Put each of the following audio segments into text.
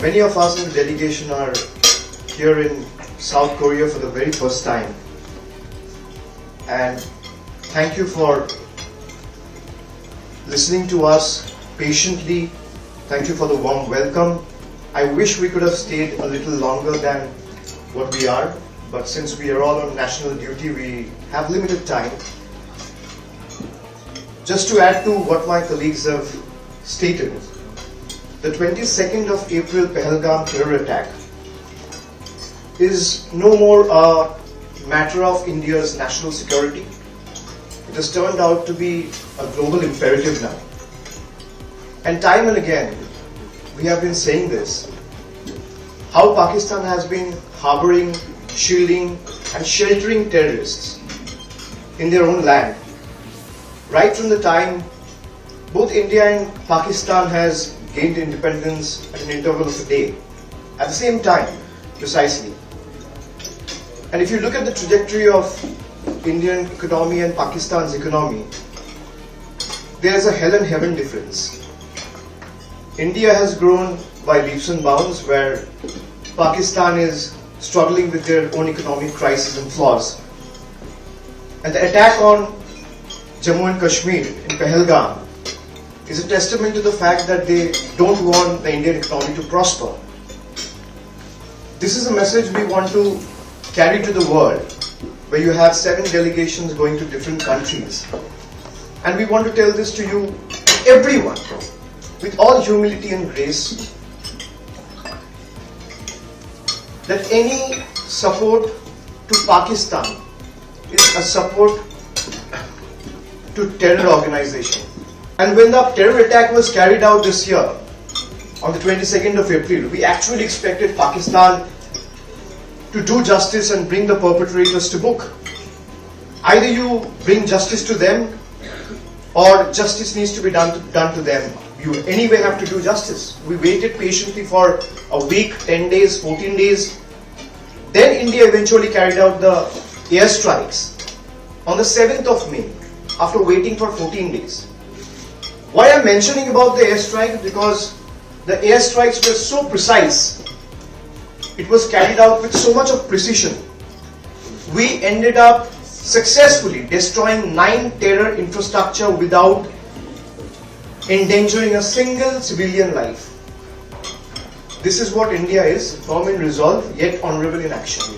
Many of us in the delegation are here in South Korea for the very first time. And thank you for listening to us patiently. Thank you for the warm welcome. I wish we could have stayed a little longer than what we are, but since we are all on national duty, we have limited time. Just to add to what my colleagues have stated, the 22nd of April Pahalgam terror attack is no more a matter of India's national security. It has turned out to be a global imperative now. And time and again, we have been saying this, how Pakistan has been harboring, shielding and sheltering terrorists in their own land. Right from the time both India and Pakistan has gained independence at an interval of a day, at the same time, precisely. And if you look at the trajectory of Indian economy and Pakistan's economy, there is a hell and heaven difference. India has grown by leaps and bounds, where Pakistan is struggling with their own economic crisis and flaws. And the attack on Jammu and Kashmir in Pahalgam is a testament to the fact that they don't want the Indian economy to prosper. This is a message we want to carry to the world, where you have 7 delegations going to different countries. And we want to tell this to you, everyone, with all humility and grace, that any support to Pakistan is a support to terror organization. And when the terror attack was carried out this year, on the 22nd of April, we actually expected Pakistan to do justice and bring the perpetrators to book. Either you bring justice to them, or justice needs to be done to them. You anyway have to do justice. We waited patiently for a week, 10 days, 14 days. Then India eventually carried out the airstrikes on the 7th of May, after waiting for 14 days. Why I'm mentioning about the airstrike? Because the airstrikes were so precise. It was carried out with so much of precision. We ended up successfully destroying 9 terror infrastructure without endangering a single civilian life. This is what India is, firm in resolve, yet honorable in action.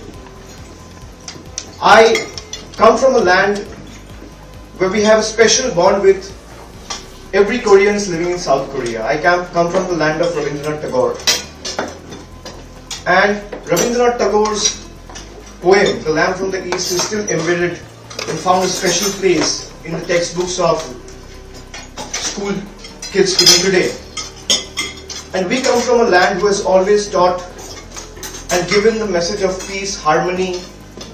I come from a land where we have a special bond with every Koreans living in South Korea. I come from the land of Rabindranath Tagore. And Rabindranath Tagore's poem, The Lamb from the East, is still embedded and found a special place in the textbooks of school kids even today. And we come from a land who has always taught and given the message of peace, harmony,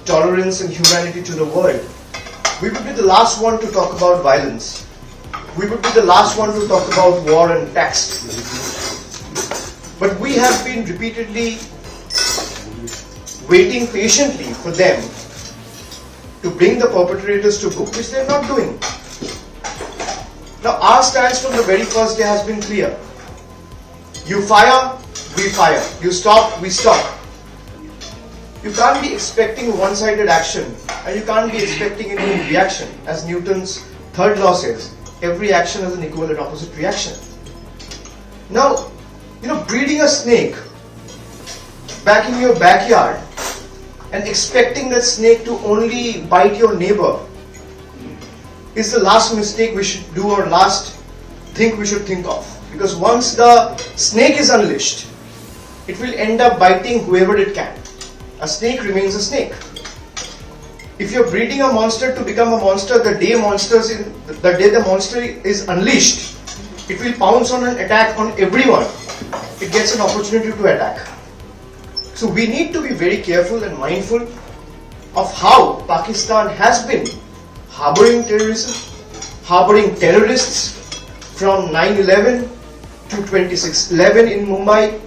tolerance and humanity to the world. We would be the last one to talk about violence. We would be the last one to talk about war and tax. But we have been repeatedly waiting patiently for them to bring the perpetrators to book, which they are not doing. Now our stance from the very first day has been clear. You fire, we fire. You stop, we stop. You can't be expecting one-sided action, and you can't be expecting any reaction. As Newton's third law says, every action has an equal and opposite reaction. Now, breeding a snake back in your backyard and expecting that snake to only bite your neighbor is the last mistake we should do, or last thing we should think of. Because once the snake is unleashed, it will end up biting whoever it can. A snake remains a snake. If you're breeding a monster to become a monster, the day the monster is unleashed, it will pounce on an attack on everyone. It gets an opportunity to attack. So we need to be very careful and mindful of how Pakistan has been harboring terrorism, harboring terrorists from 9/11 to 26/11 in Mumbai,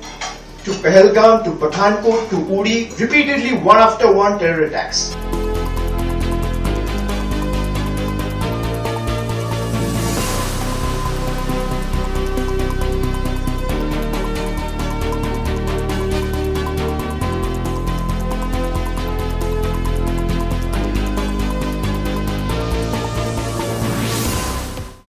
to Pahalgam, to Pathankot, to Uri, repeatedly one after one terror attacks.